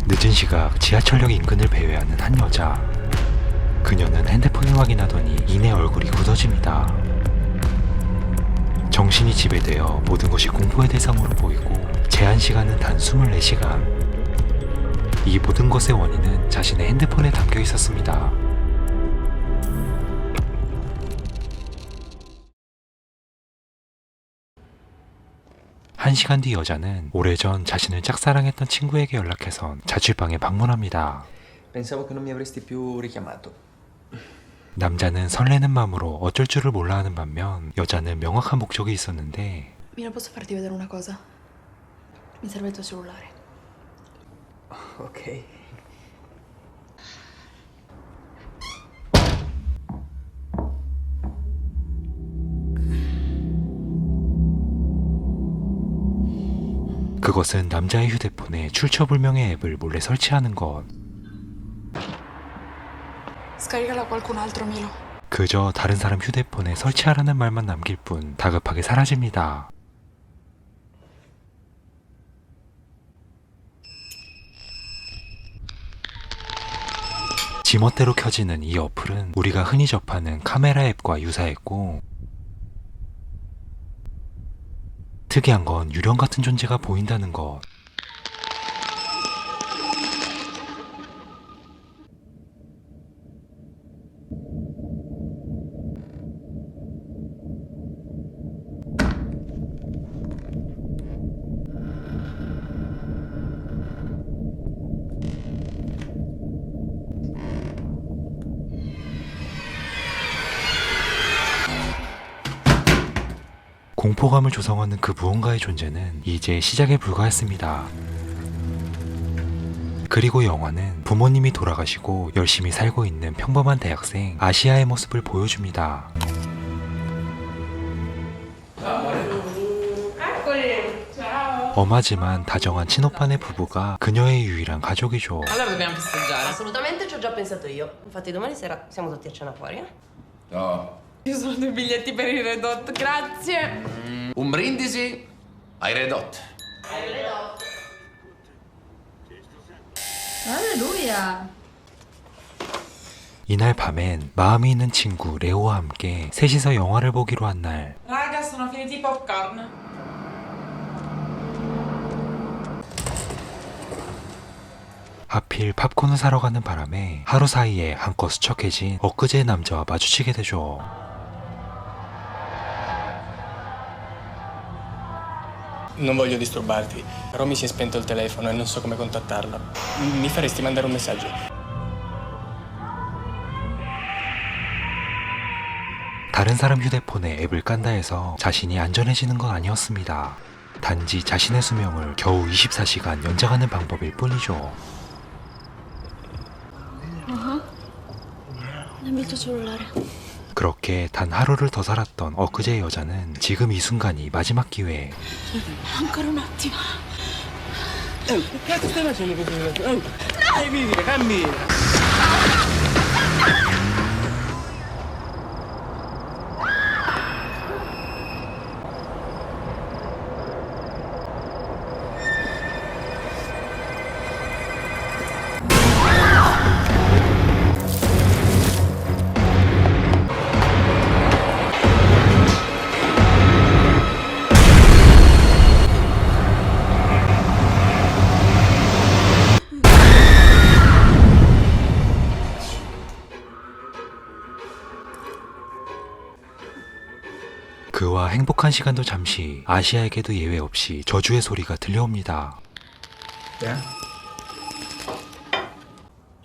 늦은 시각 지하철역 인근을 배회하는 한 여자. 그녀는 핸드폰을 확인하더니 이내 얼굴이 굳어집니다. 정신이 지배되어 모든 것이 공포의 대상으로 보이고 제한 시간은 단 24시간. 이 모든 것의 원인은 자신의 핸드폰에 담겨 있었습니다. 한 시간 뒤 여자는 오래전 자신을 짝사랑했던 친구에게 연락해선 자취방에 방문합니다. Pensavo che non mi avresti più richiamato. 남자는 설레는 마음으로 어쩔 줄을 몰라 하는 반면 여자는 명확한 목적이 있었는데 Mira, posso farti vedere una cosa? Mi serve il tuo cellulare. Ok. 그것은 남자의 휴대폰에 출처불명의 앱을 몰래 설치하는 것. Scaricala a qualcun altro, Milo. 그저 다른 사람 휴대폰에 설치하라는 말만 남길 뿐 다급하게 사라집니다. 지멋대로 켜지는 이 어플은 우리가 흔히 접하는 카메라 앱과 유사했고 특이한 건 유령 같은 존재가 보인다는 것. 공포감을 조성하는 그 무언가의 존재는 이제 시작에 불과했습니다. 그리고 영화는 부모님이 돌아가시고 열심히 살고 있는 평범한 대학생 아시아의 모습을 보여줍니다. 엄하지만 다정한 친오빠네 부부가 그녀의 유일한 가족이죠. Allora dobbiamo festeggiare. Assolutamente ci ho già pensato io. Infatti domani sera siamo tutti a cena fuori, eh? No. Ci sono due biglietti per il Red Hot, grazie. Un brindisi ai Red Hot. Alleluia! 이날 밤엔 마음이 있는 친구 레오와 함께 셋이서 영화를 보기로 한 날. Raga, sono finiti i popcorn. 하필 팝콘을 사러 가는 바람에 하루 사이에 한껏 수척해진 엊그제의 남자와 마주치게 되죠. Non voglio disturbarti, però mi si è spento il telefono e non so come contattarla. Mi faresti mandare un messaggio? 다른 사람 휴대폰에 앱을 깐다 해서 자신이 안전해지는 건 아니었습니다. 단지 자신의 수명을 겨우 24시간 연장하는 방법일 뿐이죠. Dammi il tuo cellulare. 그렇게 단 하루를 더 살았던 엊그제의 여자는 지금 이 순간이 마지막 기회. Ancora un attimo. Che cazzo stai facendo così? Cammina, cammina! 그와 행복한 시간도 잠시 아시아에게도 예외 없이 저주의 소리가 들려옵니다. Yeah?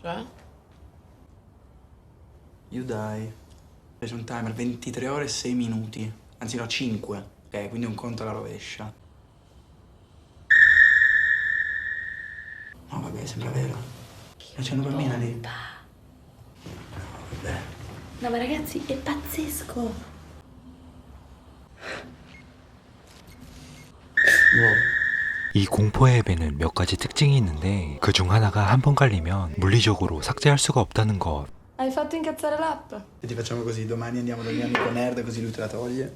Cioè? You die. C'è un timer 23 ore e 6 minuti. Anzi no, 5. Quindi un conto alla rovescia. No, vabbè, sembra vero. Ma c'è una bambina lì. Vabbè. No, ma ragazzi, è pazzesco. 이 공포의 앱에는 몇 가지 특징이 있는데 그 중 하나가 한 번 깔리면 물리적으로 삭제할 수가 없다는 것. Hai fatto incazzare l'app? Se ti facciamo così, domani andiamo dal mio amico nerd così lui te la toglie.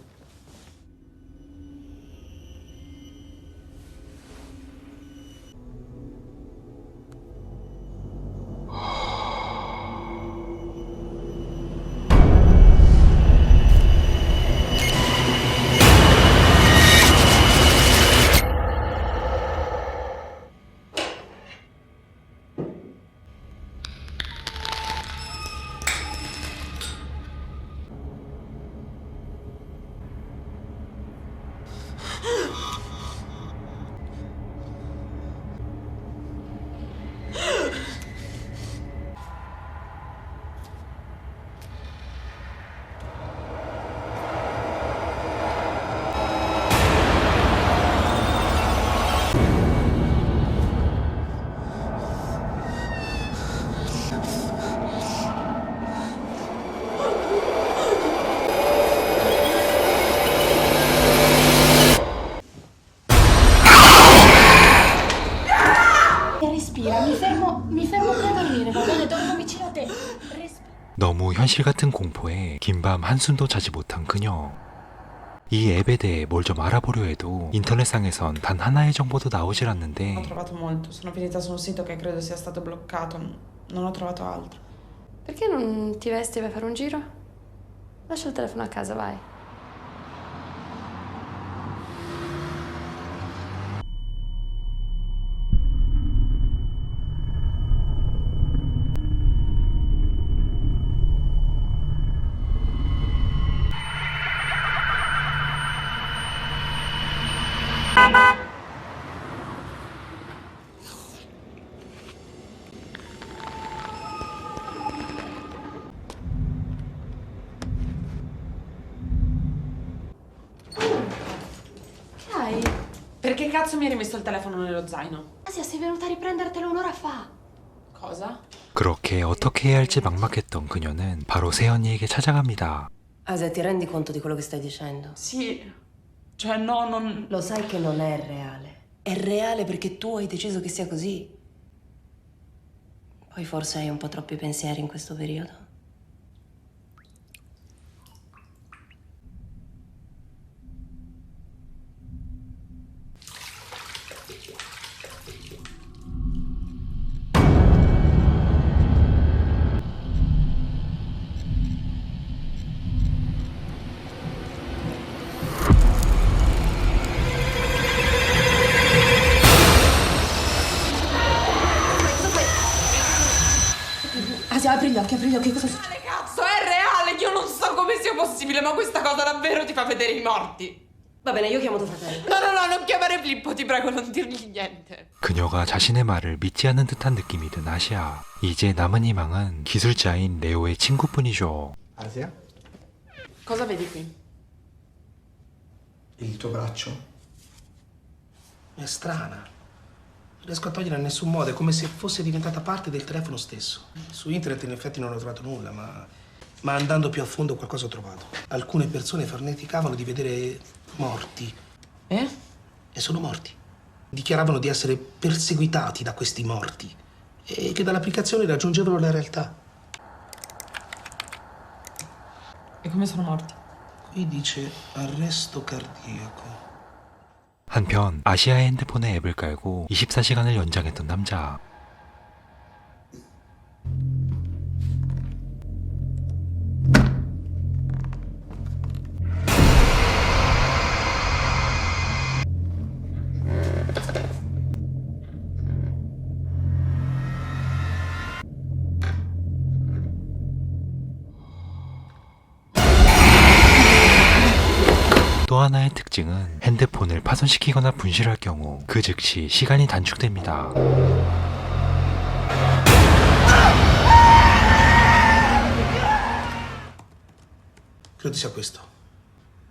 너무 현실 같은 공포에 긴밤 한숨도 자지 못한 그녀. 이 앱에 대해 뭘 좀 알아보려 해도 인터넷상에선 단 하나의 정보도 나오질 Ho 않는데 trovato molto. Sono finita su un sito che credo sia stato bloccato. Non ho trovato altro. Perché non ti vesti e vai a fare un giro? Lascia il telefono a casa, vai. Che hai? Perché cazzo mi hai rimesso il telefono nello zaino? Asia, sei venuta a riprendertelo un'ora fa. Cosa? 그렇게 어떻게 해야 할지 막막했던 그녀는 바로 세연이에게 찾아갑니다. Asia, ti rendi conto di quello che stai dicendo? Sì. Cioè, no, non... Lo sai che non è reale. È reale perché tu hai deciso che sia così. Poi forse hai un po' troppi pensieri in questo periodo. Asia, apri gli occhi, cosa succede? Cazzo, è reale! Io non so come sia possibile, ma questa cosa davvero ti fa vedere i morti. Va bene, io chiamo tuo fratello. No, non chiamare Filippo, ti prego, non dirgli niente. 그녀가 자신의 말을 믿지 않는 듯한 느낌이 든 아시아. 이제 남은 희망은 기술자인 레오의 친구뿐이죠. Asia? Cosa vedi qui? Il tuo braccio? È strana. Non riesco a togliere in nessun modo, è come se fosse diventata parte del telefono stesso. Su internet in effetti non ho trovato nulla, ma andando più a fondo qualcosa ho trovato. Alcune persone farneticavano di vedere morti. Eh? E sono morti. Dichiaravano di essere perseguitati da questi morti e che dall'applicazione raggiungevano la realtà. E come sono morti? Qui dice arresto cardiaco. 한편 아시아의 핸드폰에 앱을 깔고 24시간을 연장했던 남자. 또 하나의 특징은 핸드폰을 파손시키거나 분실할 경우 그 즉시 시간이 단축됩니다. Credo sia questo.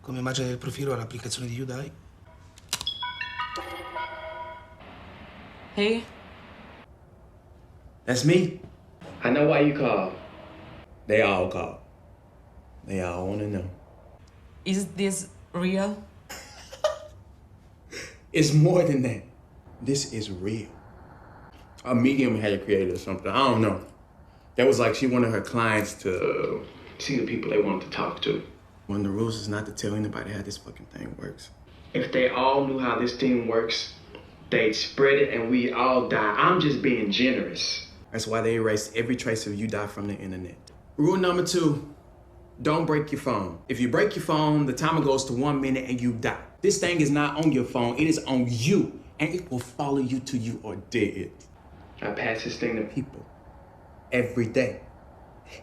Come immagine del profilo all'applicazione di Udai. Hey? That's me. I know why you called. They all call. They all want to know. Is this real? It's more than that. This is real. A medium had it created or something. I don't know. That was like she wanted her clients to see the people they wanted to talk to. One of the rules is not to tell anybody how this fucking thing works. If they all knew how this thing works, they'd spread it and we all die. I'm just being generous. That's why they erased every trace of you die from the internet. Rule number 2, don't break your phone. If you break your phone, the timer goes to 1 minute and you die. This thing is not on your phone, it is on you. And it will follow you till you are dead. I pass this thing to people every day.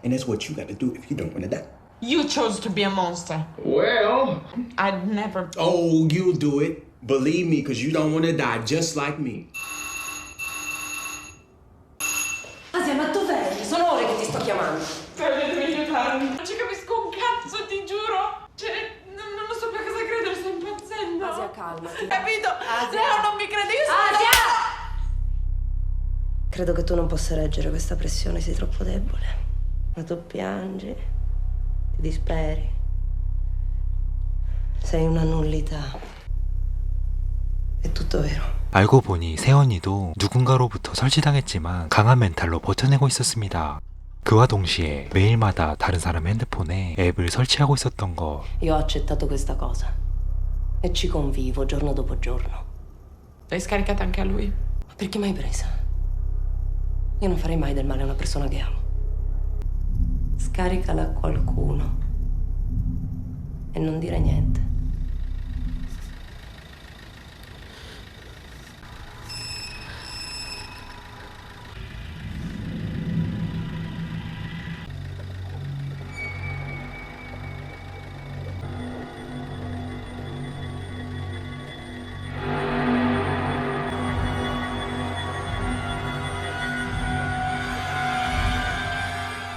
And that's what you got to do if you don't want to die. You chose to be a monster. Well, I'd never... oh, you'll do it. Believe me, because you don't want to die just like me. Asia, ma dov'è? Sono ore che ti sto chiamando. Devi aiutarmi. Non ci capisco un cazzo, ti giuro. Cioè, non so più a cosa credere, sto impazzendo. Asia, calmati. Capito? Asia. Leo non mi crede, io sono... Asia! Credo che tu non possa reggere questa pressione, sei troppo debole. Ma tu piangi, ti disperi. Sei una nullità. È tutto vero. 알고 보니 세연이도 누군가로부터 설치당했지만 강한 멘탈로 버텨내고 있었습니다. 그와 동시에 매일마다 다른 사람의 핸드폰에 앱을 설치하고 있었던 것. Io ho accettato questa cosa e ci convivo giorno dopo giorno. L'hai scaricata anche a lui? Ma perché mai presa? Io non farei mai del male a una persona che amo. Scaricala a qualcuno e non dire niente.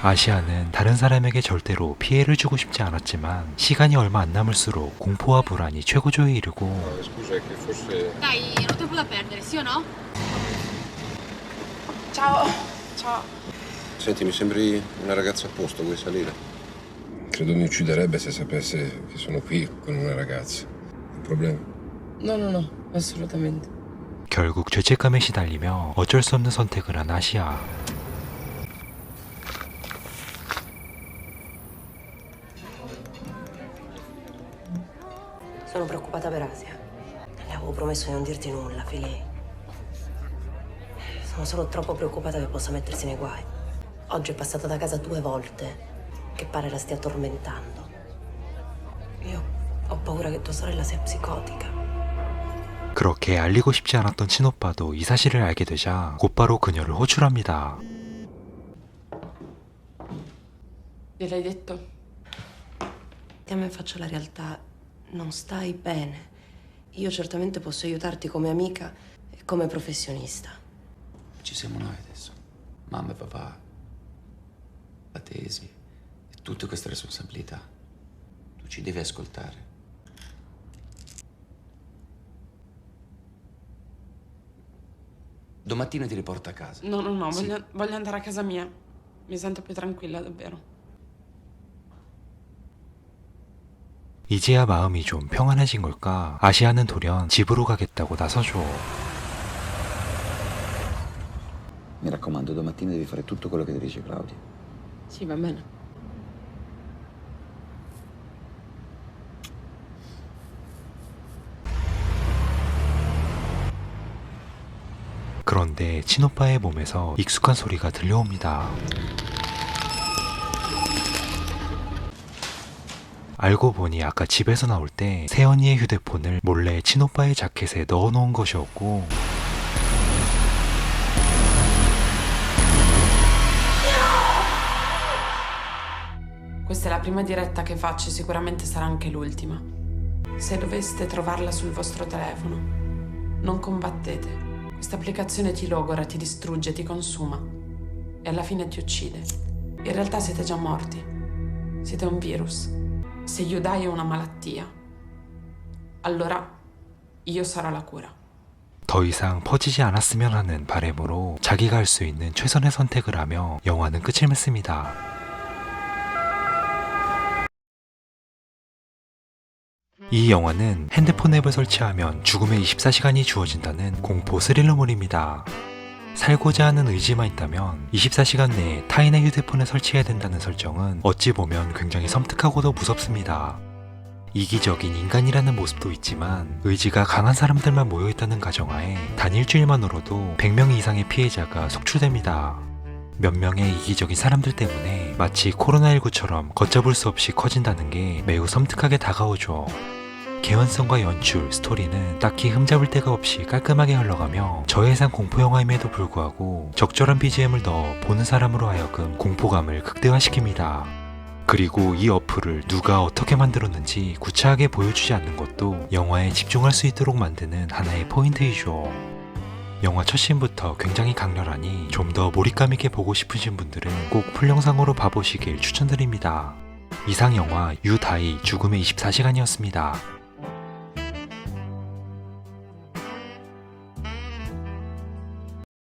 아시아는 다른 사람에게 절대로 피해를 주고 싶지 않았지만 시간이 얼마 안 남을수록 공포와 불안이 최고조에 이르고 Dai, non ho tempo da perdere, sì o no? Ciao. Ciao. Senti, mi sembri una ragazza a posto, vuoi salire? Credo mi ucciderebbe se sapesse che sono qui con una ragazza. Un problema? No, assolutamente. 결국 죄책감에 시달리며 어쩔 수 없는 선택을 한 아시아. Sono preoccupata per Asia. Le avevo promesso di non dirti nulla, Fili. Sono solo troppo preoccupata che possa mettersi nei guai. Oggi è passata da casa 2 volte, che pare la stia tormentando. Io ho paura che tua sorella sia psicotica. 그렇게 알리고 싶지 않았던 친오빠도 이 사실을 알게 되자 곧바로 그녀를 호출합니다. Gliel'hai detto? Mettiamo in faccia la realtà. Non stai bene. Io certamente posso aiutarti come amica e come professionista. Ci siamo noi adesso. Mamma e papà. La tesi. E tutte queste responsabilità. Tu ci devi ascoltare. Domattina ti riporto a casa. No, Sì. voglio andare a casa mia. Mi sento più tranquilla, davvero. 이제야 마음이 좀 평안해진 걸까? 아시아는 돌연 집으로 가겠다고 나서죠. Mi raccomando, domattina devi fare tutto quello che ti dice Claudia. Sì, va bene. 그런데 친오빠의 몸에서 익숙한 소리가 들려옵니다. 알고 보니 아까 집에서 나올 때 세연이의 휴대폰을 몰래 친오빠의 자켓에 넣어놓은 것이었고, Questa è la prima diretta che faccio e sicuramente sarà anche l'ultima. Se doveste trovarla sul vostro telefono, non combattete. Questa applicazione ti logora, ti distrugge, ti consuma e alla fine ti uccide. In realtà siete già morti. Siete un virus. Se Yudai è una malattia, allora io sarò la cura. 더 이상 퍼지지 않았으면 하는 바람으로 자기가 할 수 있는 최선의 선택을 하며 영화는 끝을 맺습니다. 이 영화는 핸드폰 앱을 설치하면 죽음의 24시간이 주어진다는 공포 스릴러물입니다. 살고자 하는 의지만 있다면 24시간 내에 타인의 휴대폰에 설치해야 된다는 설정은 어찌 보면 굉장히 섬뜩하고도 무섭습니다. 이기적인 인간이라는 모습도 있지만 의지가 강한 사람들만 모여있다는 가정하에 단 일주일만으로도 100명 이상의 피해자가 속출됩니다. 몇 명의 이기적인 사람들 때문에 마치 코로나19처럼 걷잡을 수 없이 커진다는 게 매우 섬뜩하게 다가오죠. 개연성과 연출, 스토리는 딱히 흠잡을 데가 없이 깔끔하게 흘러가며 저예산 공포영화임에도 불구하고 적절한 BGM을 넣어 보는 사람으로 하여금 공포감을 극대화시킵니다. 그리고 이 어플을 누가 어떻게 만들었는지 구차하게 보여주지 않는 것도 영화에 집중할 수 있도록 만드는 하나의 포인트이죠. 영화 첫 씬부터 굉장히 강렬하니 좀 더 몰입감 있게 보고 싶으신 분들은 꼭 풀영상으로 봐보시길 추천드립니다. 이상 영화 유다이 죽음의 24시간이었습니다.